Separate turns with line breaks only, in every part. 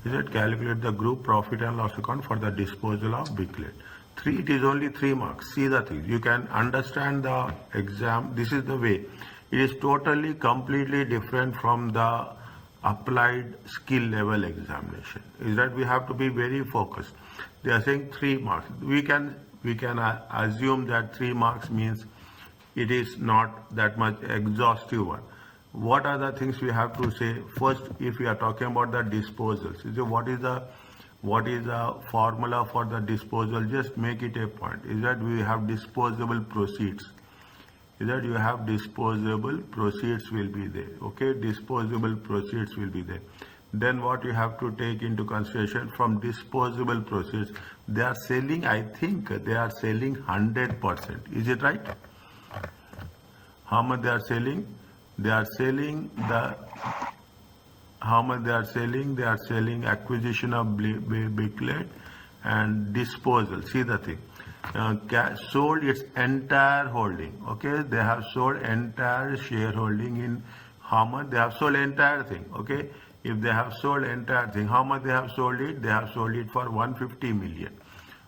Is it calculate the group profit and loss account for the disposal of booklet. It is only 3 marks. See the thing. You can understand the exam. This is the way. It is totally, completely different from the applied skill level examination. Is that we have to be very focused. They are saying 3 marks. We can assume that 3 marks means it is not that much exhaustive one. What are the things we have to say? First, if we are talking about the disposals, what is the formula for the disposal? Just make it a point. Is that we have disposable proceeds. Is that you have disposable proceeds will be there. Okay, disposable proceeds will be there. Then what you have to take into consideration from disposable proceeds, they are selling, I think they are selling 100%. Is it right? How much they are selling? They are selling how much they are selling? They are selling acquisition of booklet and disposal. See the thing. Sold its entire holding. Okay, they have sold entire shareholding in how much? They have sold entire thing. Okay, if they have sold entire thing, how much they have sold it? They have sold it for 150 million.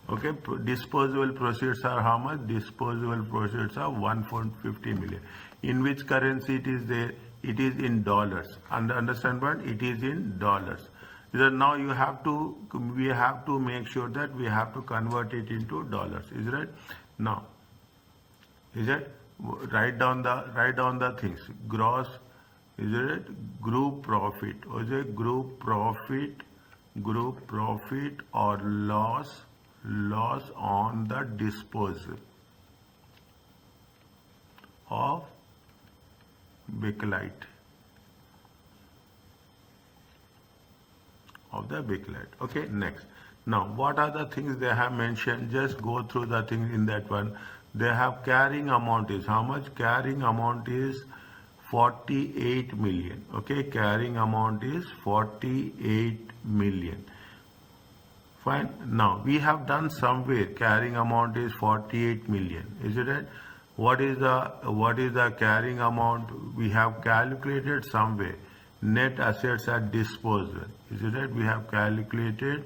Okay, disposable proceeds are how much? Disposable proceeds are 150 million. In which currency it is there? It is in dollars. Understand what? It is in dollars. Now we have to make sure that we have to convert it into dollars. Is it right? Now, is it? Write down the things. Gross. Is it? Group profit. Is it group profit? Group profit or loss on the disposal of bakelite. Of the bakelite. Okay, next. Now, what are the things they have mentioned? Just go through the things in that one. They have carrying amount is how much? Carrying amount is 48 million. Okay, carrying amount is 48 million. Fine. Now, we have done somewhere carrying amount is 48 million. Is it right? What is the carrying amount? We have calculated somewhere. Net assets at disposal. Is it right? We have calculated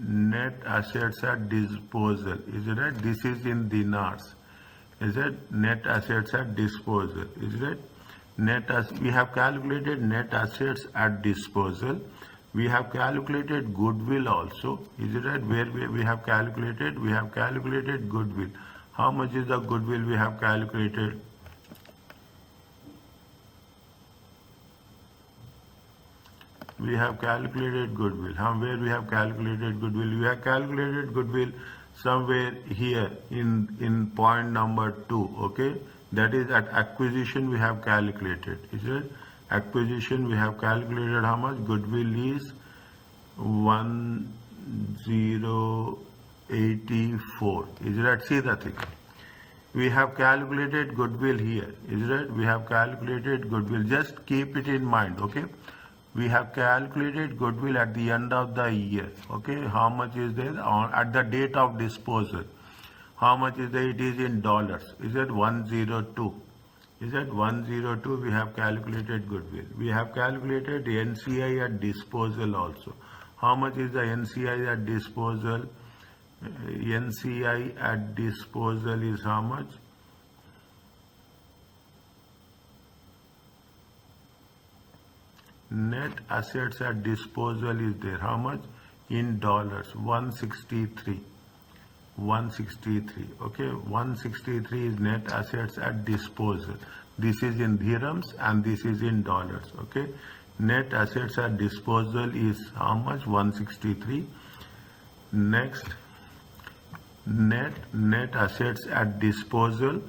net assets at disposal. Is it right? This is in dinars. Is it net assets at disposal? Is it right? We have calculated net assets at disposal. We have calculated goodwill also. Is it right? Where we have calculated? We have calculated goodwill. How much is the goodwill we have calculated? We have calculated goodwill. Where we have calculated goodwill? We have calculated goodwill somewhere here in point number 2. Okay, that is at acquisition we have calculated. Is it? Acquisition we have calculated how much? Goodwill is 1084. Is it right? See the thing. We have calculated goodwill here. Is it right? We have calculated goodwill. Just keep it in mind. Okay. We have calculated goodwill at the end of the year. Okay. How much is there at the date of disposal? How much is there? It is in dollars. Is it 102? Is that 102? We have calculated goodwill. We have calculated NCI at disposal also. How much is the NCI at disposal? NCI at disposal is how much? Net assets at disposal is there. How much? In dollars. 163. 163. Okay, 163 is net assets at disposal. This is in dirhams and this is in dollars. Okay, net assets at disposal is how much? 163. Next, net assets at disposal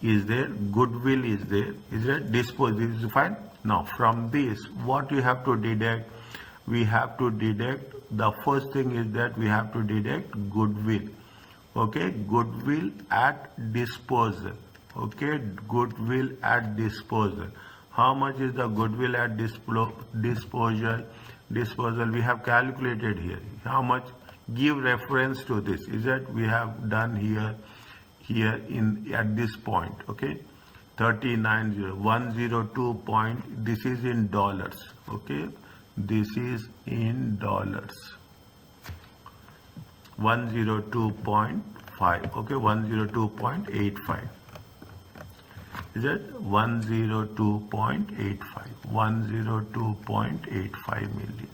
is there. Goodwill is there. Is that disposal is fine? Now from this, what you have to deduct? We have to deduct, the first thing is that we have to deduct goodwill. Okay, goodwill at disposal. Okay, goodwill at disposal. How much is the goodwill at disposal? Disposal we have calculated here. How much? Give reference to this. Is that we have done here in at this point. Okay, 39 102 point, this is in dollars, okay, this is in dollars, 102.5, okay, 102.85, is it 102.85, 102.85 million,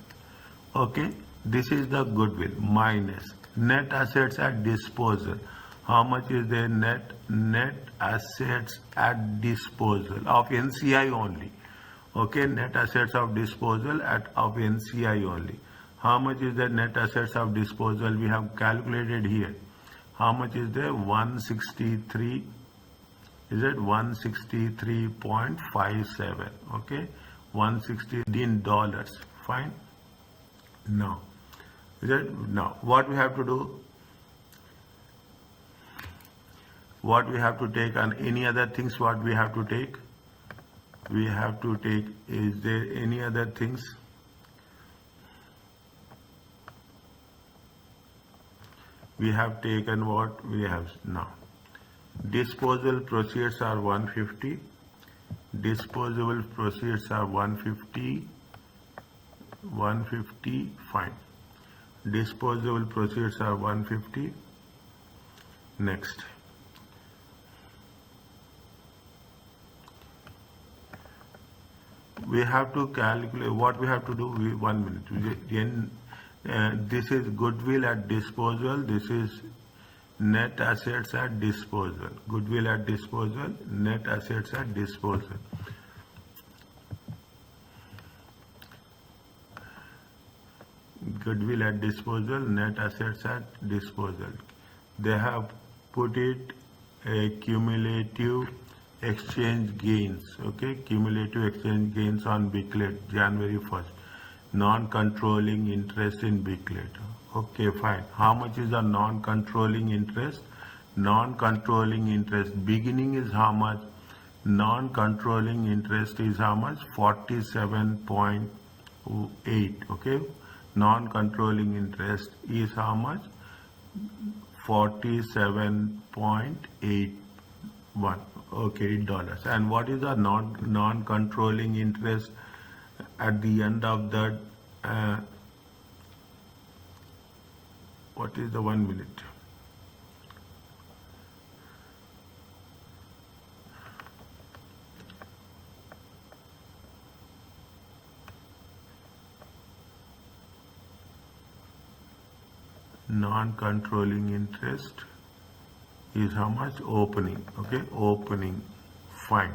okay. This is the goodwill minus net assets at disposal. How much is the net assets at disposal of NCI only, okay, net assets of disposal of NCI only. How much is the net assets of disposal? We have calculated here. How much is there? 163, is it 163.57, okay, 160 in dollars, fine. Now, is it, now what we have to do? What we have to take, and any other things what we have to take? We have to take, is there any other things? We have taken what we have now. Disposal proceeds are 150. Disposable proceeds are 150. 150, fine. Disposable proceeds are 150. Next. We have to calculate, what we have to do, 1 minute. This is goodwill at disposal, this is net assets at disposal. Goodwill at disposal, net assets at disposal. Goodwill at disposal, net assets at disposal. They have put it a cumulative exchange gains, okay, cumulative exchange gains on booklet January 1st, non-controlling interest in booklet, okay, fine. How much is the non-controlling interest? Non-controlling interest beginning is how much? Non-controlling interest is how much? 47.8, okay, non-controlling interest is how much? 47.81, okay, dollars. And what is the non-controlling interest at the end of that? What is the 1 minute? Non-controlling interest is how much? Opening, okay, opening, fine.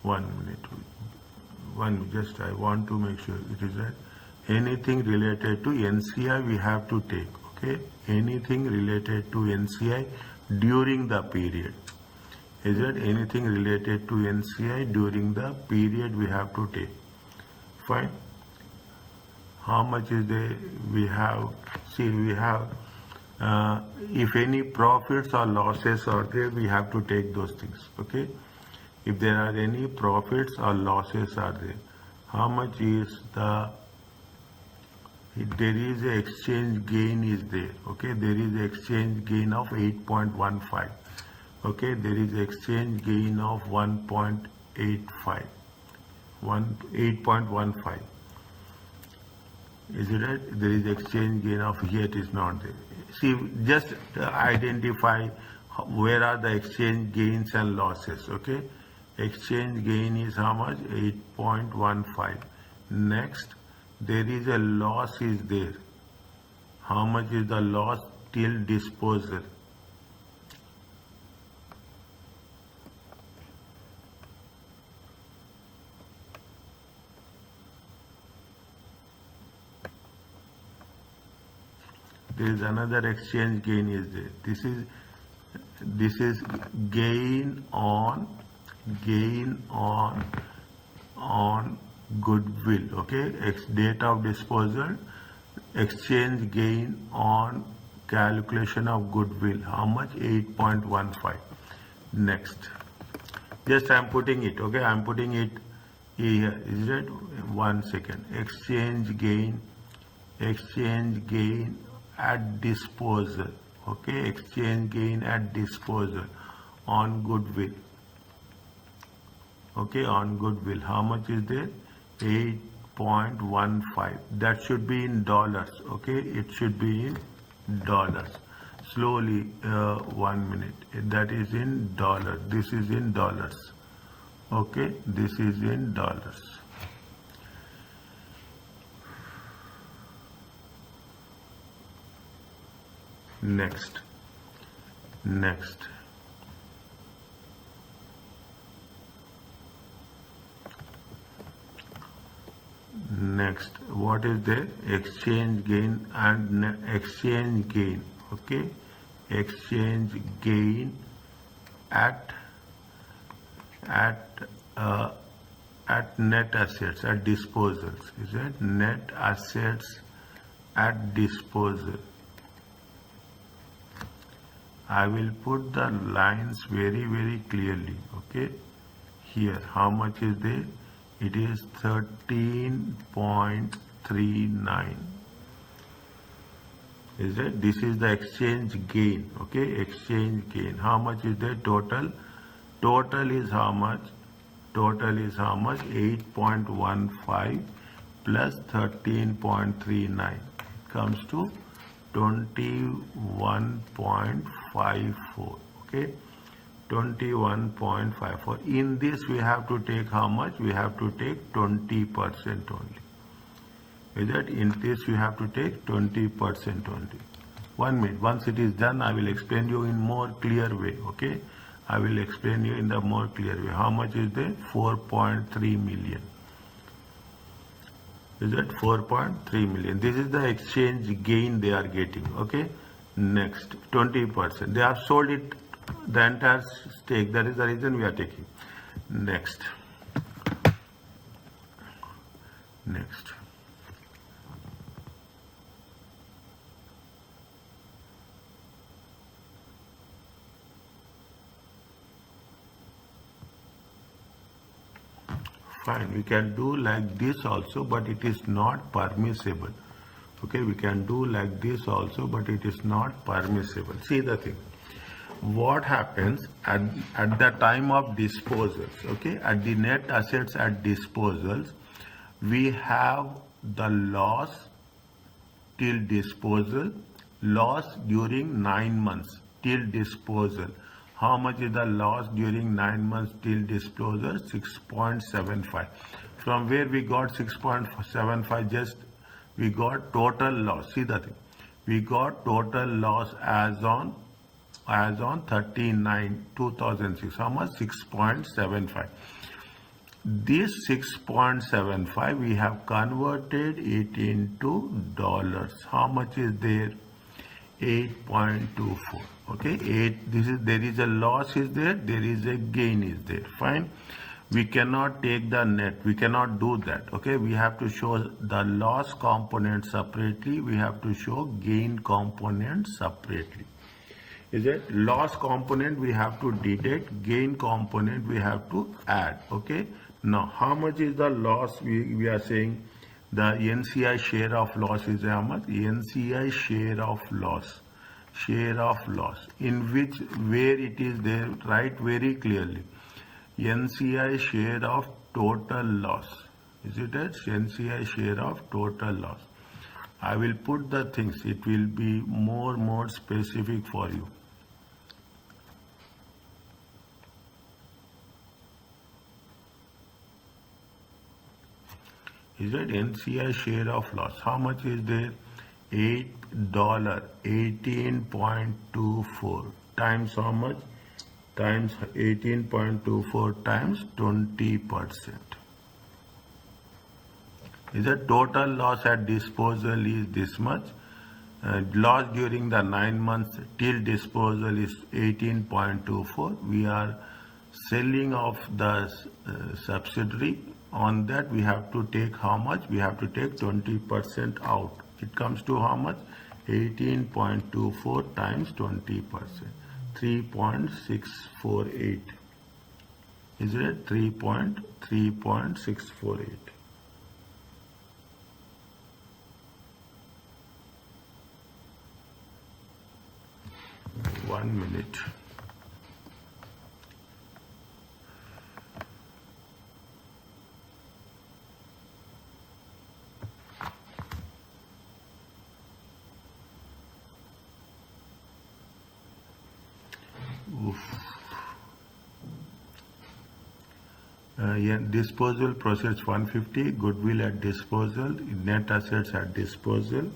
One minute, just I want to make sure it is that anything related to NCI we have to take, okay, anything related to NCI during the period. Is it anything related to NCI during the period we have to take? Fine. How much is there? We have, see, we have, if any profits or losses are there, we have to take those things, okay. If there are any profits or losses are there, how much is the, there is a exchange gain is there, okay, there is a exchange gain of 8.15, okay, there is exchange gain of 1.85, 8.15, is it right? There is exchange gain of, here it is not there. See, just identify where are the exchange gains and losses, okay. Exchange gain is how much? 8.15. Next, there is a loss is there. How much is the loss till disposal? There is another exchange gain is there. This is gain on goodwill, okay, date of disposal, exchange gain on calculation of goodwill, how much? 8.15. Next, just I am putting it, okay, I am putting it here, is it? 1 second. Exchange gain at disposal, Okay, exchange gain at disposal on goodwill. Okay, on goodwill, how much is there? 8.15. That should be in dollars. Okay, it should be in dollars. Slowly, 1 minute. That is in dollars. This is in dollars. Okay, this is in dollars. Next. Next. Next, what is the exchange gain and exchange gain? Okay, exchange gain at net assets at disposals. Is it net assets at disposal? I will put the lines very clearly. Okay, here how much is there? It is 13.39. Is it? This is the exchange gain. Okay, exchange gain. How much is the total? Total is how much? Total is how much? 8.15 plus 13.39 comes to 21.54. Okay, 21.54. In this we have to take how much? We have to take 20% only. Is that? In this we have to take 20% only. 1 minute. Once it is done, I will explain you in more clear way. Okay, I will explain you in the more clear way. How much is there? 4.3 million. Is that 4.3 million? This is the exchange gain they are getting. Okay, next 20%. They have sold it, the entire stake. That is the reason we are taking. Next. Next. Fine, we can do like this also, but it is not permissible. Okay, we can do like this also, but it is not permissible. See the thing. What happens at the time of disposals? Okay, at the net assets at disposals, we have the loss till disposal, loss during 9 months till disposal. How much is the loss during 9 months till disposal? 6.75. From where we got 6.75? Just we got total loss. See the thing. We got total loss as on 39/2006. How much? 6.75. This 6.75 we have converted it into dollars. How much is there? 8.24. Okay, there is a loss is there, there is a gain is there. Fine, we cannot take the net, we cannot do that. Okay, we have to show the loss component separately, we have to show gain component separately. Is it? Loss component we have to deduct, gain component we have to add. Okay, now how much is the loss? We are saying the NCI share of loss is how much? NCI share of loss. Share of loss, in which, where it is there, write very clearly. NCI share of total loss. Is it a NCI share of total loss? I will put the things, it will be more specific for you. Is it NCI share of loss? How much is there? $18.24 times how much? Times 18.24 times 20%. Is the total loss at disposal is this much? Loss during the 9 months till disposal is 18.24. We are selling off the subsidiary. On that we have to take how much? We have to take 20% out. It comes to how much? 18.24 times 20%. 3.648. Is it 3.648? 1 minute. Disposal proceeds 150, goodwill at disposal, net assets at disposal.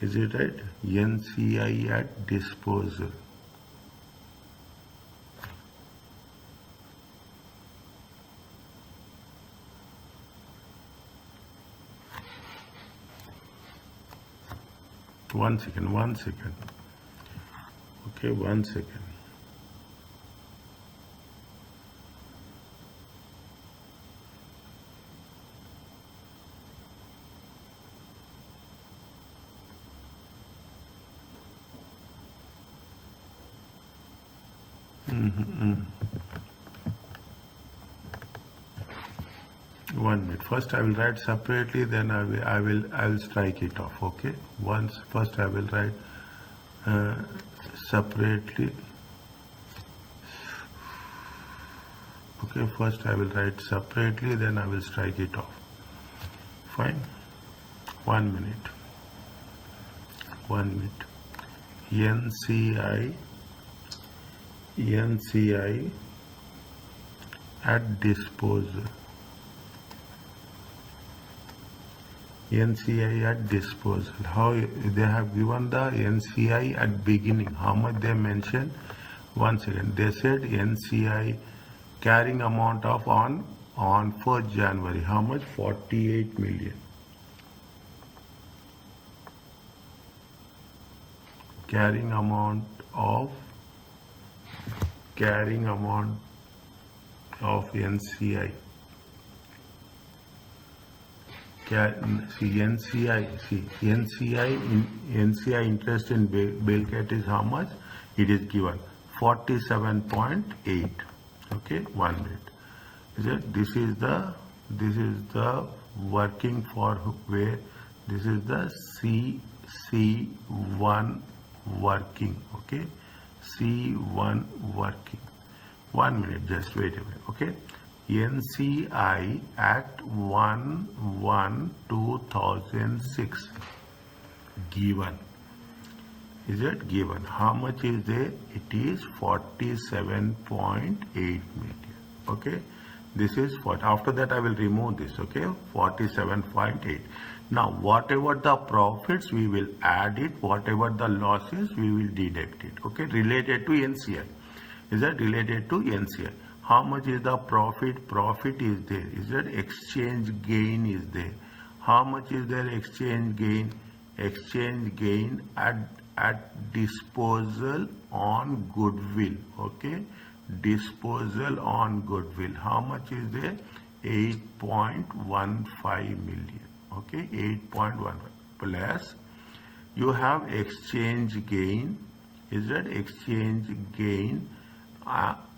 Is it right? NCI at disposal. One second. Okay, 1 second. One minute. First I will write separately, then I will strike it off. Okay. First I will write separately. Okay. First I will write separately, then I will strike it off. Fine. 1 minute. NCI at disposal. NCI at disposal. How they have given the NCI at beginning? How much they mentioned? 1 second. They said NCI carrying amount of on 1st January. How much? 48 million. Carrying amount of NCI. NCI interest in Belcat is how much? It is given 47.8. Okay, 1 minute. Is it? This is the working for where this is the C1 working. Okay, C1 working. 1 minute, just wait a minute. Okay. NCI at 1/1/2006 given. Is it given? How much is there? It is 47.8 million. Okay. This is what. After that I will remove this. Okay. 47.8. Now whatever the profits we will add it. Whatever the losses we will deduct it. Okay. Related to NCI. Is that related to NCI? How much is the profit? Profit is there. Is that exchange gain is there? How much is there exchange gain? Exchange gain at disposal on goodwill. Okay. Disposal on goodwill. How much is there? 8.15 million. Okay. 8.15 plus you have exchange gain. Is that exchange gain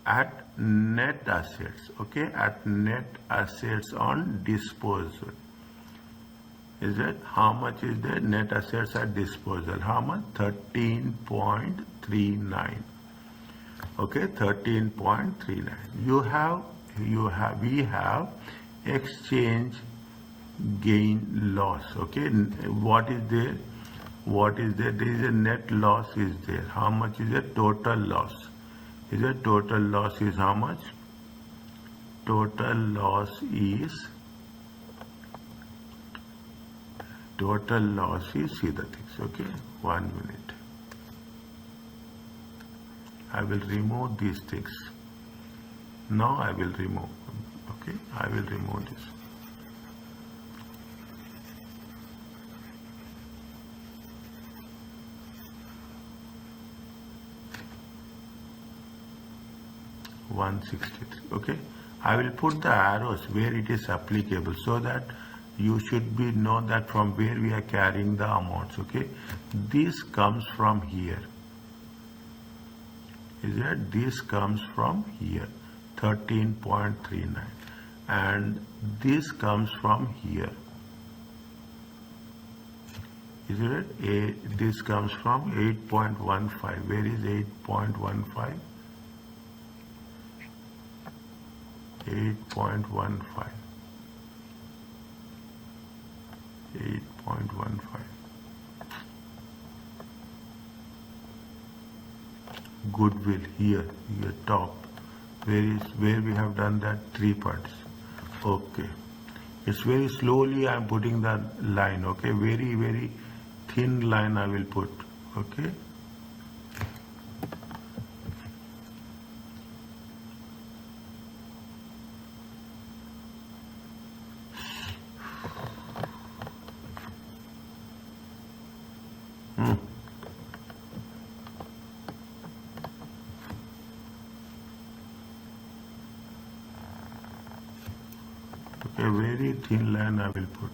at net assets? Okay, at net assets on disposal. Is that how much is there? Net assets at disposal. How much? 13.39. Okay, 13.39. We have exchange gain loss. Okay, what is there? There is a net loss is there. How much is the total loss? Is the total loss is how much? Total loss is see the things. Okay, 1 minute. I will remove these things. Now I will remove. Okay, I will remove this. $163. Okay, I will put the arrows where it is applicable so that you should know that from where we are carrying the amounts. Okay, this comes from here. Is that this comes from here, 13.39, and this comes from here, Isn't it? This comes from 8.15. Where is 8.15? 8.15. 8.15. Goodwill here top. Where we have done that 3 points. Okay. It's very slowly I am putting the line. Okay. Very, very thin line I will put. Okay. A very thin line I will put.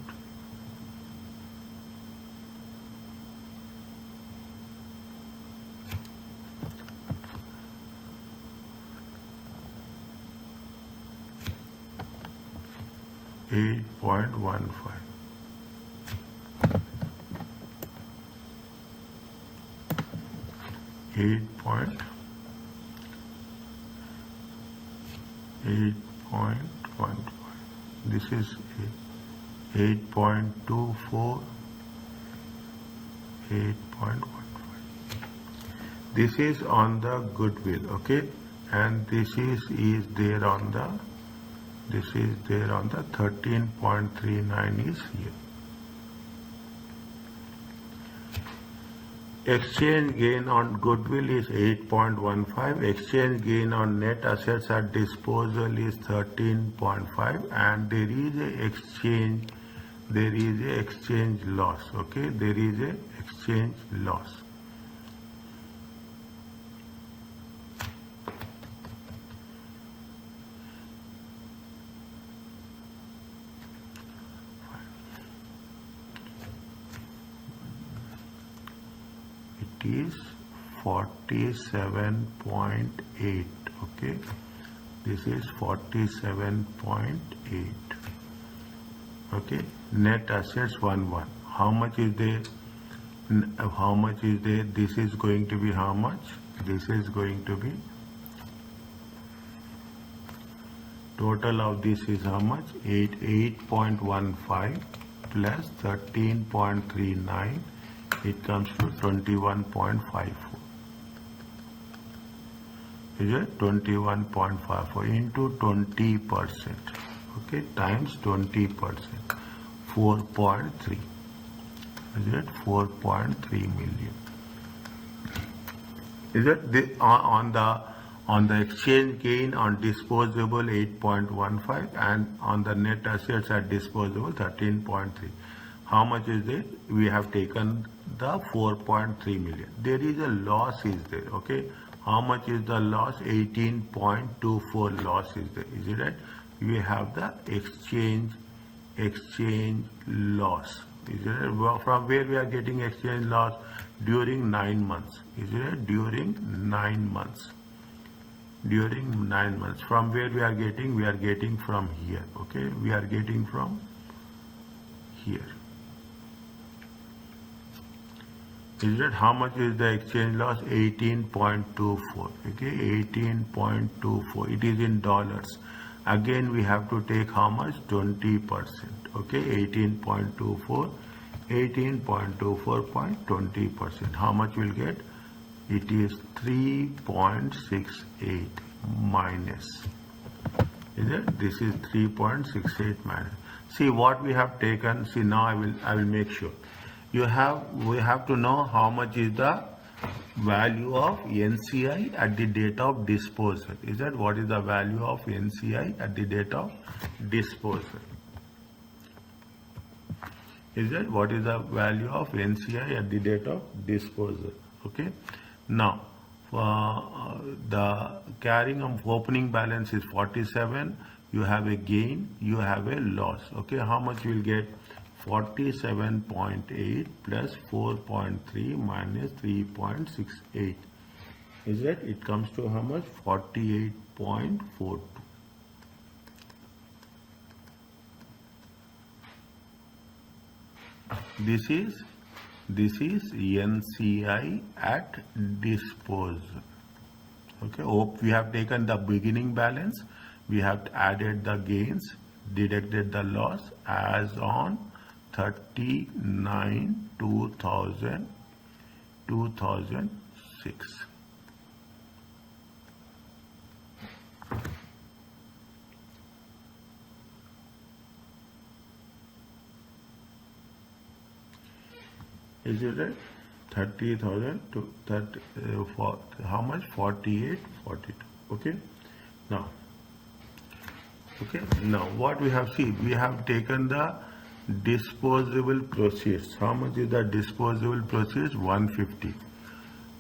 .15. 8.15. This is 8.24, 8.15. This is on the goodwill, okay, and this is there on the 13.39 is here. Exchange gain on goodwill is 8.15. Exchange gain on net assets at disposal is 13.5, and there is a exchange loss. Okay, there is a exchange loss. Is 47.8. okay, this is 47.8. okay, net assets 11. How much is there? This is going to be how much? This is going to be total of this is how much? 8.15 plus 13.39. It comes to 21.54. Is it 21.54 into 20%? Okay, times 20%. 4.3. Is it 4.3 million? Is it on the exchange gain on disposable 8.15 and on the net assets at disposable 13.3? How much is it? We have taken the 4.3 million. There is a loss is there. Okay. How much is the loss? 18.24 loss is there. Is it right? We have the exchange loss. Is it right? From where we are getting exchange loss? During 9 months. Is it right? During 9 months. During 9 months. From where we are getting? We are getting from here. Okay. We are getting from here. Is that how much is the exchange loss? 18.24. Okay, 18.24. It is in dollars. Again, we have to take how much? 20%. Okay, 18.24. 18.24.20%. How much we'll get? It is 3.68 minus. Is it? This is 3.68 minus. See what we have taken. See now I will make sure. We have to know how much is the value of NCI at the date of disposal. Is that what is the value of NCI at the date of disposal? Is that what is the value of NCI at the date of disposal? Okay. Now, the carrying of opening balance is 47. You have a gain, you have a loss. Okay. How much you will get? 47.8 plus 4.3 minus 3.68. Is that? It comes to how much? 48.42. This is This is NCI at disposal. Okay, hope we have taken the beginning balance, we have added the gains, deducted the loss as on 39/2006. Is it right? 30,000 to 30, for how much? 48, 42. Okay. Now, what we have seen, we have taken the disposable proceeds. How much is the disposable proceeds? 150.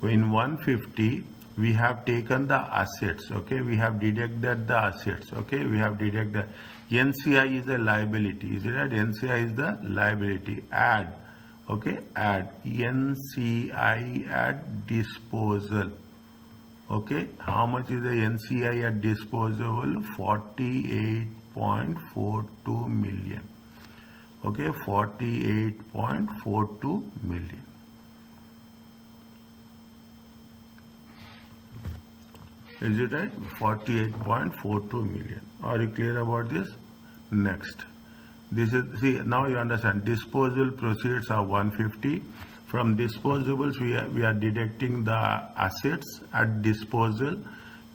In 150, we have taken the assets. Okay, we have deducted the assets. Okay, we have deducted. NCI is the liability. Is it right? NCI is the liability. Add. Okay, add NCI at disposal. Okay, how much is the NCI at disposal? 48.42 million. Okay, 48.42 million. Is it right? 48.42 million. Are you clear about this? Next. This is, see, now you understand, disposal proceeds are 150. From disposables, we are deducting the assets at disposal.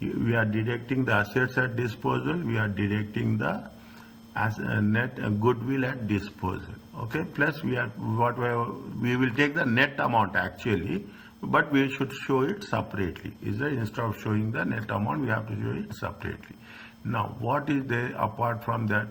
We are deducting the assets at disposal. We are deducting the net goodwill at disposal. Okay, plus we will take the net amount actually, but we should show it separately. Is that instead of showing the net amount, we have to show it separately. Now, what is there apart from that?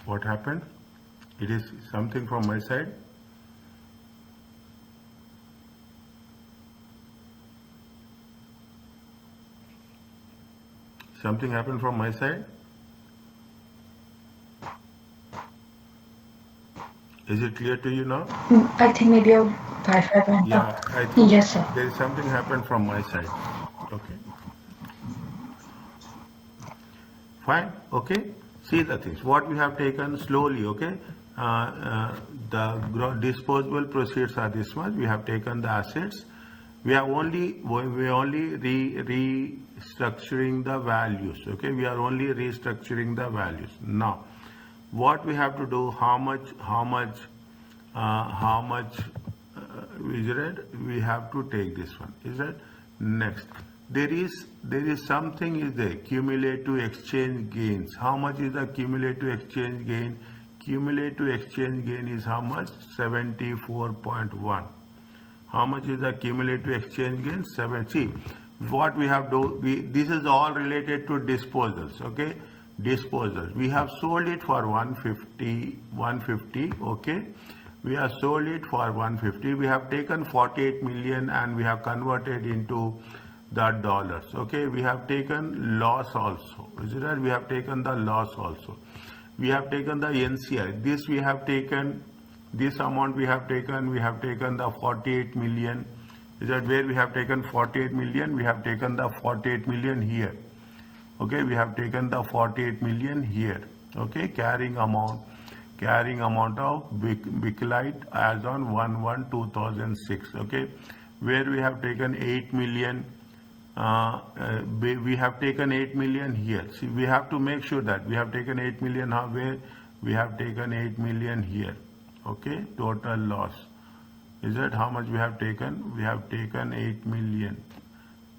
What happened? It is something from my side. Something happened from my side. Is it clear to you now?
I think maybe your Wi-Fi went
Yeah,
up.
I think
Yes, sir.
there is something happened from my side. Okay. Fine. Okay. See the things. What we have taken slowly. Okay. The disposable proceeds are this much. We have taken the assets. We are only restructuring the values. Okay. We are only restructuring the values. Now, what we have to do? How much is it? We have to take this one. Is it next? There is something is there, cumulative exchange gains. How much is the cumulative exchange gain? Cumulative exchange gain is how much? 74.1. How much is the cumulative exchange gain? 7. See, what we have do, this is all related to disposals. Okay, disposals. We have sold it for 150. Okay, we have sold it for 150. We have taken 48 million and we have converted into the dollars. Okay, we have taken loss also. Is it right? We have taken the loss also. We have taken the NCI. This we have taken, this amount we have taken the 48 million. Is that where we have taken 48 million? We have taken the 48 million here. Okay, we have taken the 48 million here. Okay, carrying amount of Bakelite as on 1/1/2006. Okay, where we have taken 8 million. We have taken 8 million here. See, we have to make sure that we have taken 8 million. Where we have taken 8 million here. Okay, total loss. Is that how much we have taken? We have taken 8 million.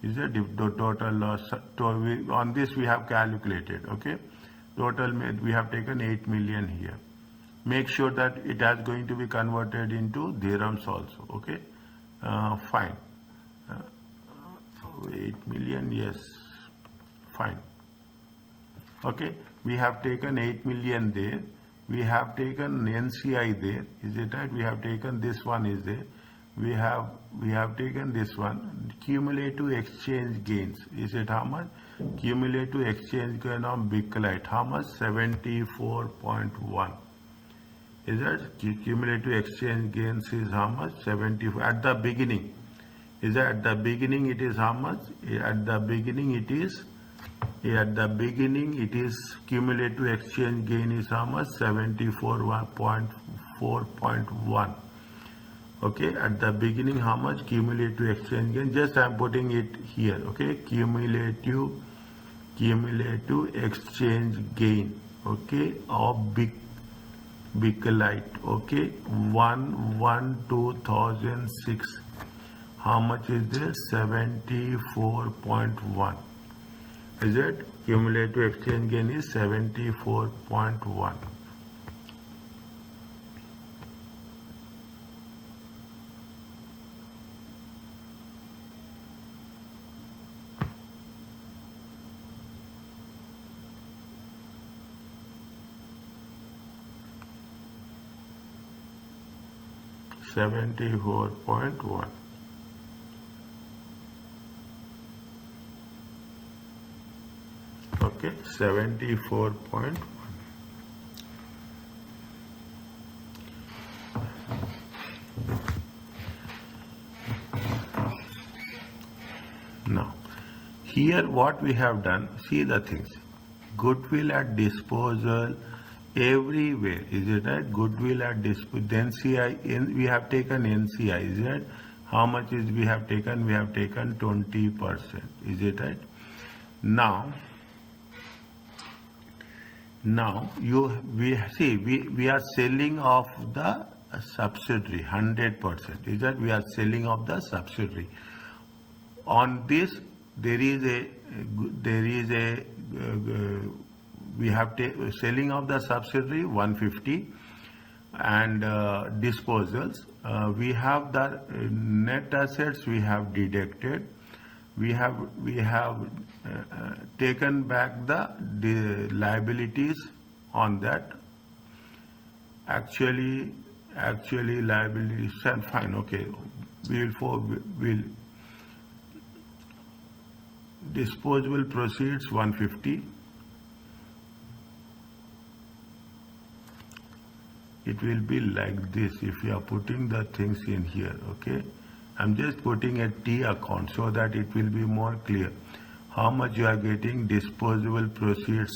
Is that the total loss? On this we have calculated. Okay, Total we have taken 8 million here. Make sure that it is going to be converted into dirhams also. Okay, fine. 8 million, yes, fine. Okay, we have taken 8 million there. We have taken NCI there. Is it right? We have taken this one is there. We have taken this one. Cumulative exchange gains. Is it how much? Cumulative exchange gain on Bakelite. How much? 74.1. Is that cumulative exchange gains is how much? 74 at the beginning. Is that at the beginning it is how much? At the beginning it is cumulative exchange gain is how much? 74.4.1. Okay, at the beginning how much cumulative exchange gain? Just I am putting it here. Okay, cumulative exchange gain. Okay, of Bakelite. Okay, 1/1/2006. How much is this? 74.1. Is it? Cumulative exchange gain is 74.1. Okay, 74.1. Now, here what we have done, see the things. Goodwill at disposal everywhere, is it right? Goodwill at disposal. Then we have taken NCI, is it? How much is we have taken? We have taken 20%, is it right? Now we are selling off the subsidiary 100%. Is that we are selling off the subsidiary? On this there is a we have selling of the subsidiary 150 and disposals. We have the net assets we have deducted. We have taken back the liabilities on that. Actually liabilities and fine. Okay, we'll disposable proceeds 150. It will be like this if you are putting the things in here. Okay, I'm just putting a T account so that it will be more clear. How much you are getting? Disposable proceeds.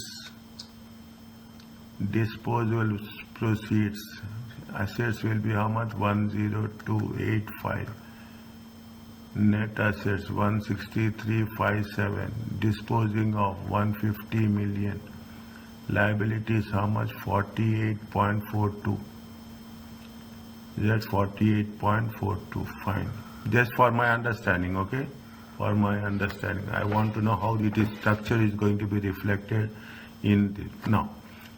Assets will be how much? 10285. Net assets 16357. Disposing of 150 million. Liabilities how much? 48.42. That's 48.42. Fine. Just for my understanding, okay? For my understanding, I want to know how it is structure is going to be reflected in this. Now,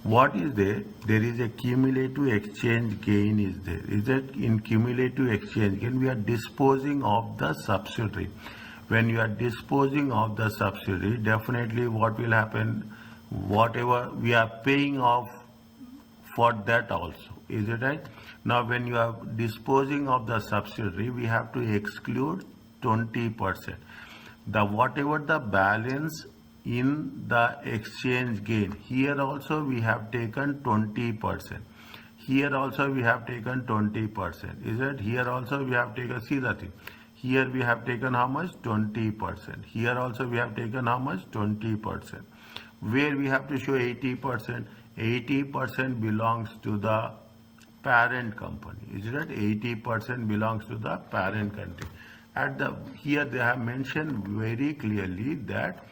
what is there? There is a cumulative exchange gain is there. Is that in cumulative exchange gain we are disposing of the subsidiary. When you are disposing of the subsidiary, definitely what will happen? Whatever we are paying off for that also. Is it right? Now when you are disposing of the subsidiary, we have to exclude 20%. Whatever the balance in the exchange gain, here also we have taken 20%. Here also we have taken 20%. Is it? Here also we have taken, see the thing. Here we have taken how much? 20%. Here also we have taken how much? 20%. Where we have to show 80%. 80% belongs to the parent company. Is it right? 80% belongs to the parent country. Here they have mentioned very clearly that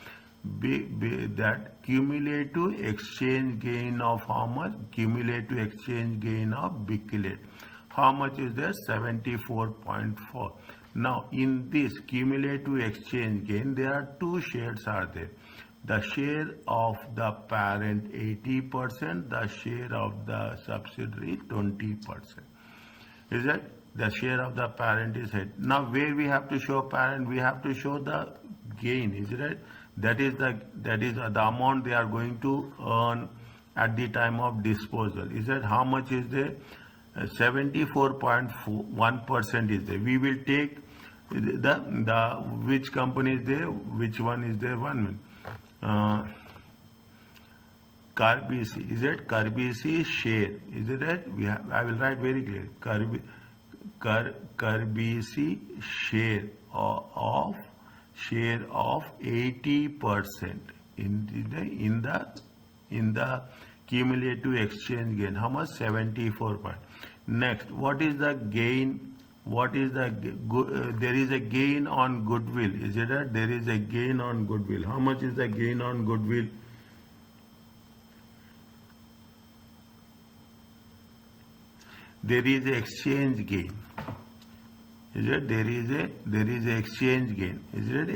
that cumulative exchange gain of how much? Cumulative exchange gain of Bakelite. How much is there? 74.4. Now in this cumulative exchange gain, there are two shades are there. The share of the parent 80%, the share of the subsidiary 20%. Is it? The share of the parent is it. Now where we have to show parent, we have to show the gain, is it right? That is the amount they are going to earn at the time of disposal. Is that how much is there? 74.1% is there. We will take the which company is there, which one is there, 1 minute. Carbise, is it? Carbise share, is it right? I will write very clear. Carbise share of 80% in the cumulative exchange gain. How much? 74 point. Next, what is the gain? What is the there is a gain on goodwill. Is it right? There is a gain on goodwill. How much is the gain on goodwill? There is a exchange gain. Is it? There is a exchange gain. Is it?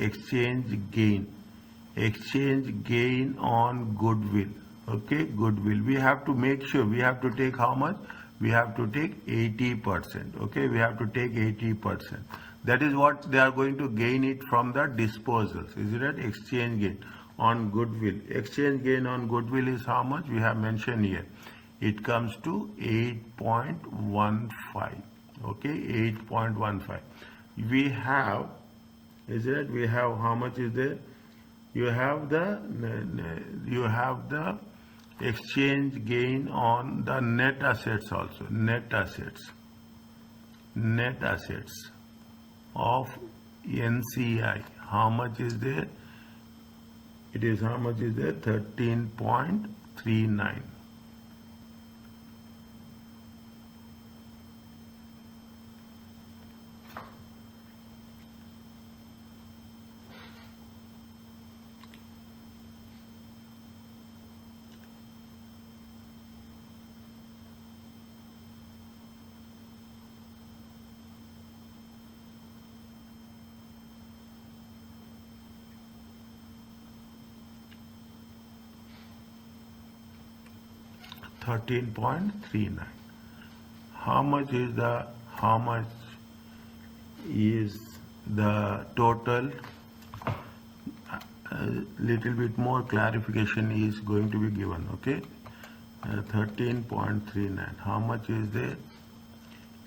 Exchange gain on goodwill. Okay, goodwill. We have to make sure we have to take how much? We have to take 80%. Okay, we have to take 80%. That is what they are going to gain it from the disposals. Is it right? Exchange gain on goodwill. Exchange gain on goodwill is how much? We have mentioned here. It comes to 8.15. Okay, 8.15. We have, is it? We have how much is there? You have the exchange gain on the net assets also. Net assets of NCI. How much is there? It is how much is there? 13.39. $13.39. How much is the total? Little bit more clarification is going to be given. Okay, 13.39. How much is there?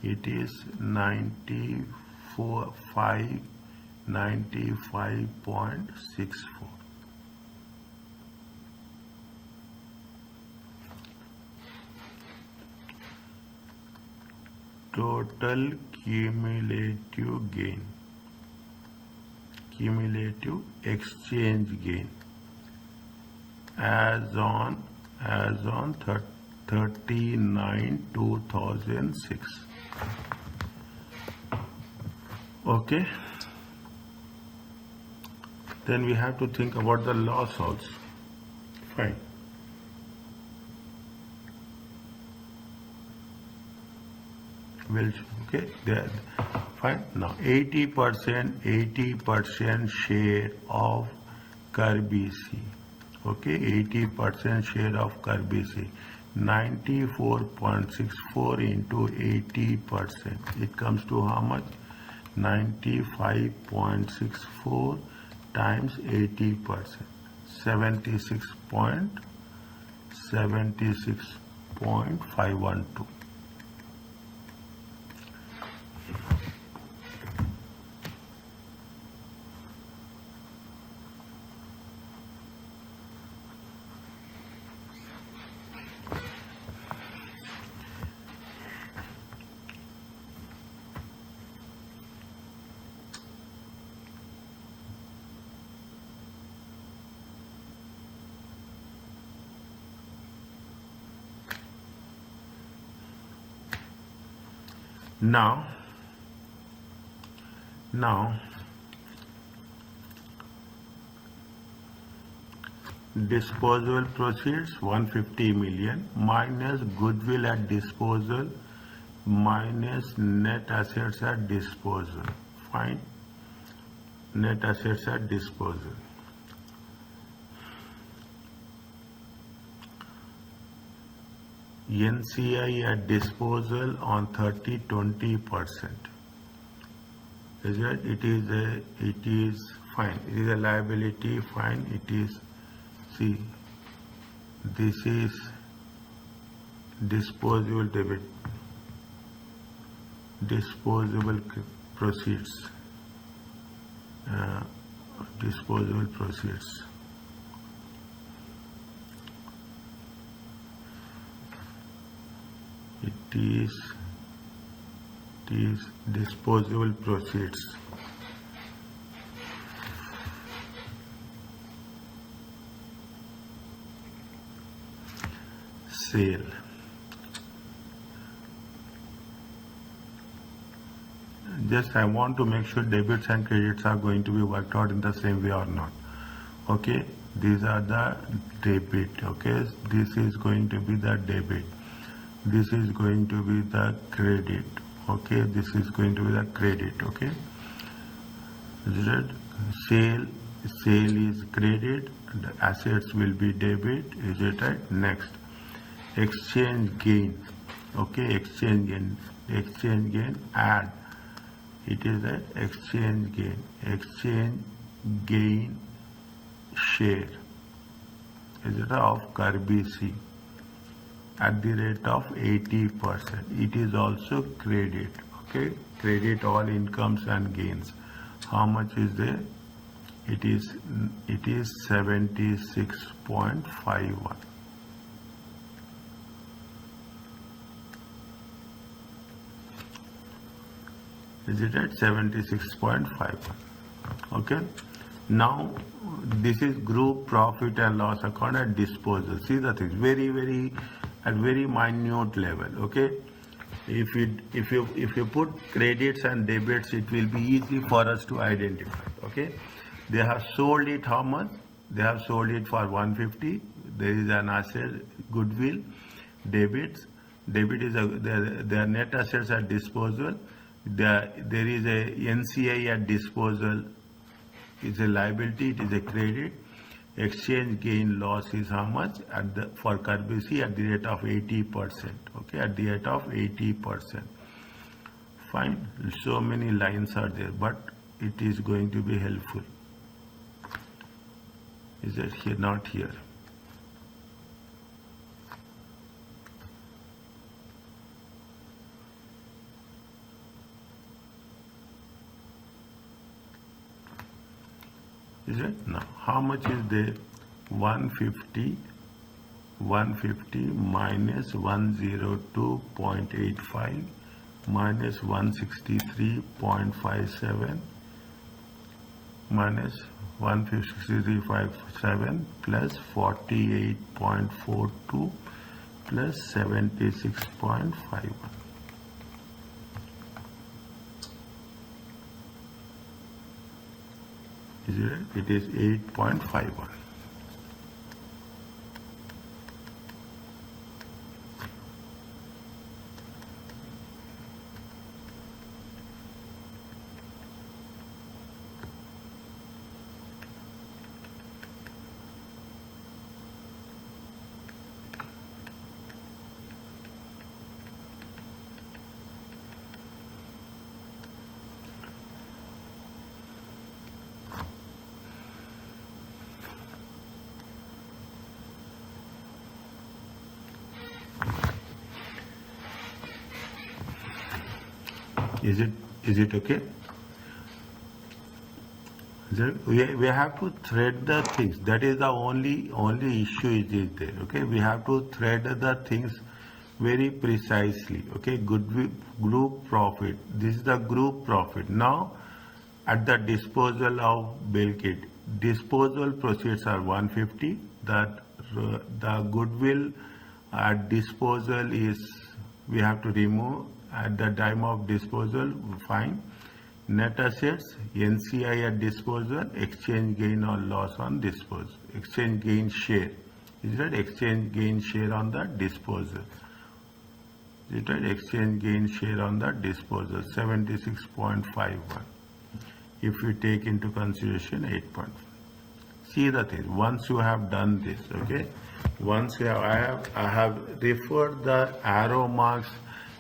It is 95.64. Total cumulative gain, cumulative exchange gain as on 39/2006. Okay, then we have to think about the loss also. Fine. Well, okay, there. Fine. Now 80% share of Carbise. Okay, 80% share of Carbise. 94.64 into 80%. It comes to how much? 95.64 times 80%. 76.512. Now, disposal proceeds 150 million minus goodwill at disposal minus net assets at disposal. Fine. Net assets at disposal. NCI at disposal on 20%. Is it? It is fine. It is a liability, fine. It is, see, this is disposable debit, disposable proceeds, disposable proceeds. It is disposable proceeds. Sale. Just I want to make sure debits and credits are going to be worked out in the same way or not. Okay, these are the debit. Okay, this is going to be the debit. This is going to be the credit. Okay, this is going to be the credit. Okay, is it? Sale is credit, the assets will be debit. Is it right? Next, exchange gain. Okay, exchange gain, add. It is an exchange gain share. Is it of Carbise at the rate of 80%. It is also credit. Okay, credit all incomes and gains. How much is there? It is 76.51. Is it at 76.51? Okay. Now this is group profit and loss account at disposal. See the things very at very minute level. Okay. If you put credits and debits, it will be easy for us to identify. Okay. They have sold it how much? They have sold it for 150. There is an asset, goodwill, debits. Debit is their net assets at disposal. There is a NCI at disposal. It's a liability. It is a credit. Exchange gain loss is how much for Carbise at the rate of 80%. Okay, at the rate of 80%. Fine. So many lines are there, but it is going to be helpful. Is it here? Not here. Is it? Now, how much is there? 150 minus 102.85 minus 163.57 minus 163.57 plus 48.42 plus 76.51. Is it? It is 8.51. Is it okay? We have to thread the things. That is the only issue is there. Okay, we have to thread the things very precisely. Okay, group profit. This is the group profit. Now, at the disposal of bill kit, disposal proceeds are 150. That the goodwill at disposal is we have to remove at the time of disposal. Fine. Net assets, NCI at disposal, exchange gain or loss on disposal, exchange gain share. Is that exchange gain share on the disposal? Is that exchange gain share on the disposal? 76.51. If we take into consideration 8.5. See the thing. Once you have done this, okay. Once you have, I have referred the arrow marks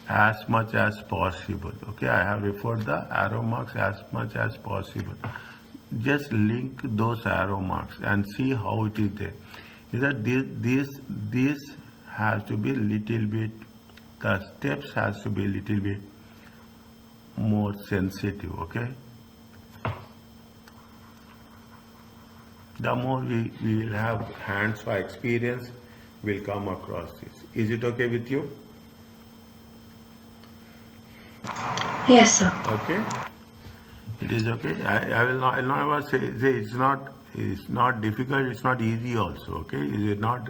as much as possible. Okay, I have referred the arrow marks as much as possible. Just link those arrow marks and see how it is there. Is that this has to be little bit. The steps has to be little bit more sensitive. Okay. The more we will have hands-on experience, we'll come across this. Is it okay with you?
Yes, sir.
Okay. It is okay. I will not. I will not ever say it's not. It's not difficult. It's not easy also. Okay. Is it not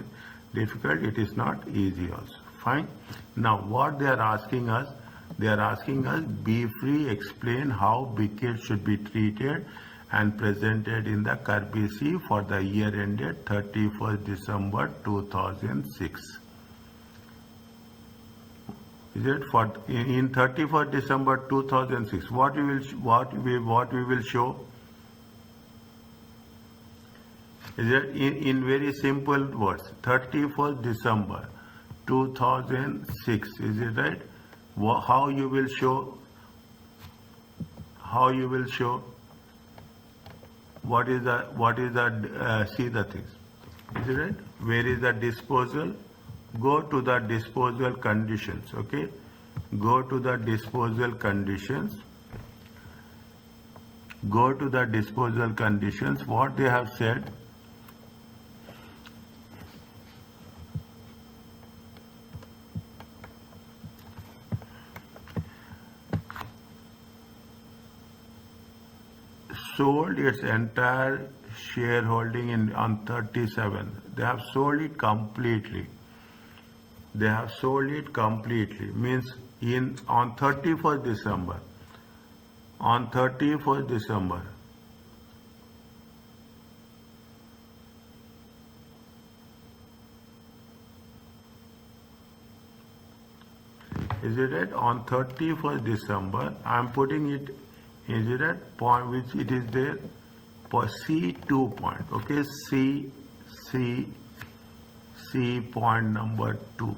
difficult? It is not easy also. Fine. Now what they are asking us? They are asking us briefly explain how Bickett should be treated and presented in the Carbise for the year ended 31st December 2006. Is it for in 31st December 2006? What we will show? Is it in very simple words? 31st December 2006. Is it right? How you will show? How you will show? What is the see the things? Is it right? Where is the disposal? Go to the disposal conditions. Okay, go to the disposal conditions. Go to the disposal conditions. What they have said? Sold its entire shareholding on 37. They have sold it completely. They have sold it completely. Means on 31st December. On 31st December. Is it right? On 31st December, I am putting it. Is it at point which it is there for C2 point? Okay, C point number 2.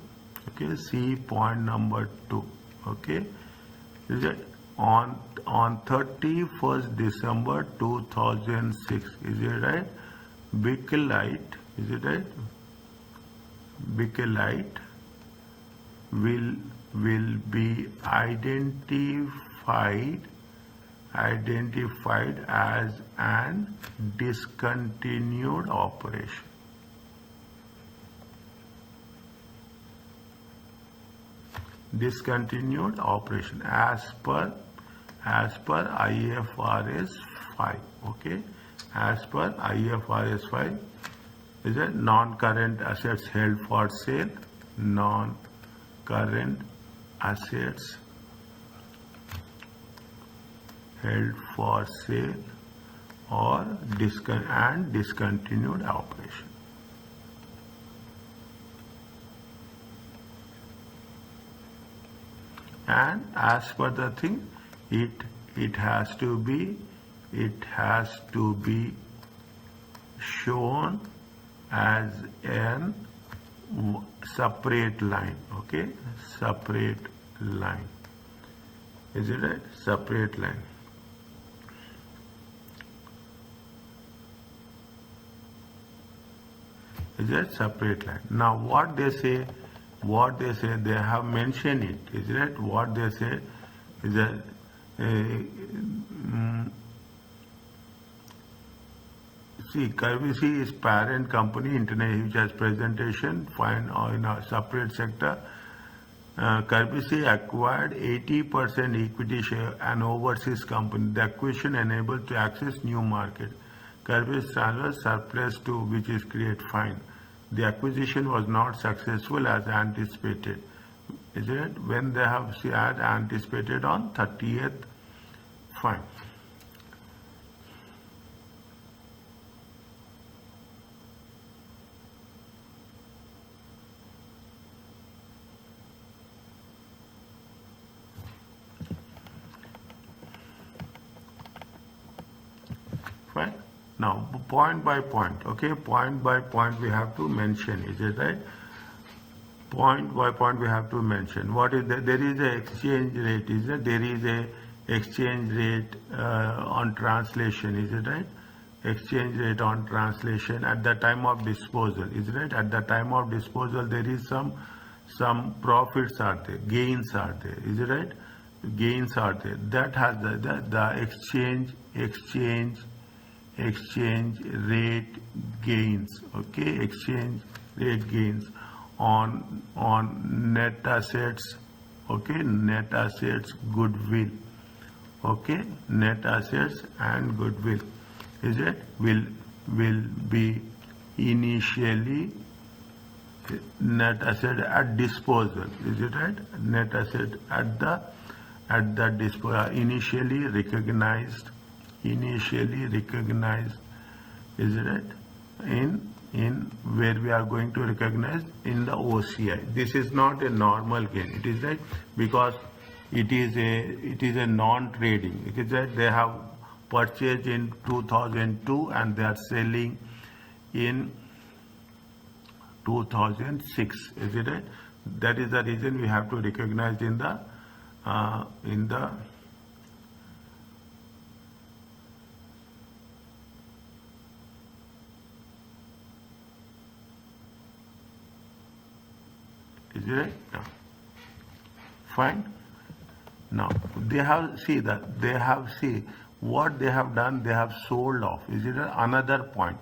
Okay, C point number 2. Okay, is it on 31st December 2006? Is it right? Bakelite, is it right? Bakelite will be identified as an discontinued operation. Discontinued operation as per IFRS 5. Okay, as per IFRS 5 is a non-current assets held for sale. Non-current assets held for sale or discontinued operation. And as per the thing, it has to be shown as an separate line. Okay, separate line. Is it a separate line? Is that separate line? Now what they say, they have mentioned it. Is that what they say? Is that see, Carbise is parent company, internet, which has presentation, fine in a separate sector. Carbise acquired 80% equity share and overseas company. The acquisition enabled to access new market. Carbise transfers surplus to which is create fine. The acquisition was not successful as anticipated. Is it when they have had anticipated on 30th? Fine. Fine. Now, point by point, okay, point by point we have to mention, is it right? Point by point we have to mention. What is there is a exchange rate, is it? There is a exchange rate on translation, is it right? Exchange rate on translation at the time of disposal, is it right? At the time of disposal, there is some profits are there, gains are there, is it right? Gains are there. That has the exchange rate gains, okay? Exchange rate gains on net assets, okay? Net assets, goodwill, okay? Net assets and goodwill, is it? Will be initially net asset at disposal, is it right? Net asset at the disposal, initially recognized, is it right? In where we are going to recognize in the OCI. This is not a normal gain, it is right, because it is a non-trading. It is that they have purchased in 2002 and they are selling in 2006, is it right? That is the reason we have to recognize in the is it right? Yeah. Fine. Now they have what they have done. They have sold off. Is it another point?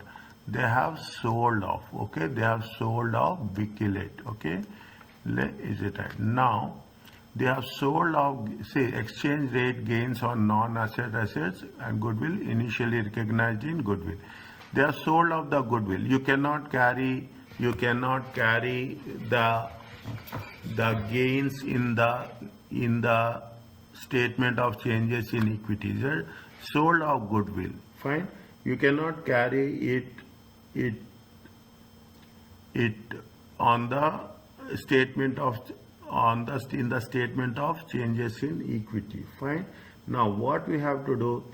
They have sold off. Okay, they have sold off Bicklet. Okay, is it right? Now they have sold off, say, exchange rate gains on non-asset assets and goodwill initially recognized in goodwill. They have sold off the goodwill. You cannot carry the gains in the statement of changes in equities. Sold off goodwill. Fine. You cannot carry it on the statement of in the statement of changes in equity. Fine. Now what we have to do,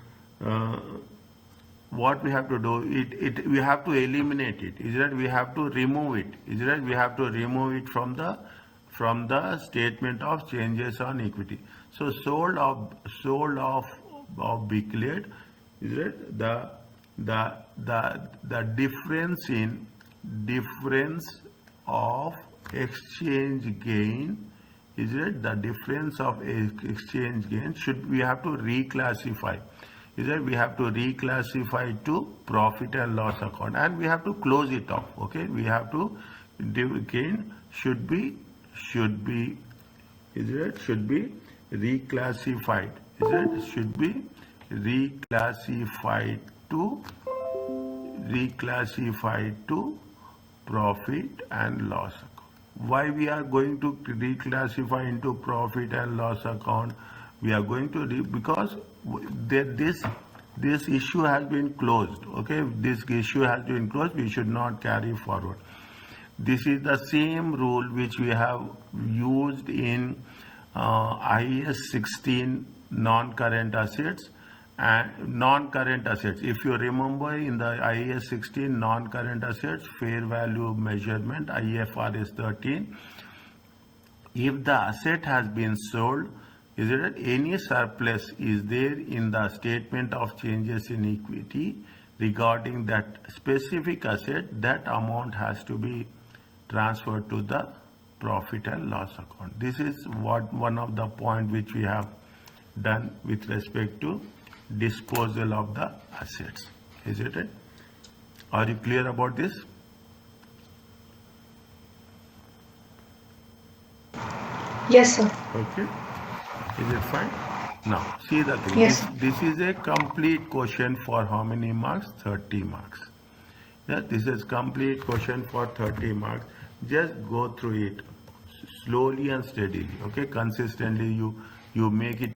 we have to eliminate it. Is that we have to remove it? Is that we have to remove it from the statement of changes on equity. So sold off Bicklet, is it the difference of exchange gain, is it the difference of exchange gain we have to reclassify, is that we have to reclassify to profit and loss account, and we have to close it off. Okay, we have to gain should be reclassified, is it should be reclassified to profit and loss account. Why we are going to reclassify into profit and loss account? We are going to because this issue has been closed. Okay, this issue has been closed. We should not carry forward. This is the same rule which we have used in IAS 16 non-current assets and non-current assets. If you remember, in the IAS 16 non-current assets fair value measurement, IFRS 13, if the asset has been sold, is it that any surplus is there in the statement of changes in equity regarding that specific asset, that amount has to be transferred to the profit and loss account. This is one of the point which we have done with respect to disposal of the assets. Is it right? Are you clear about this?
Yes, sir.
Okay. Is it fine? Now see the thing.
Yes.
This is a complete question for how many marks? 30 marks. Yeah, this is complete question for 30 marks. Just go through it slowly and steadily. Okay, consistently you make it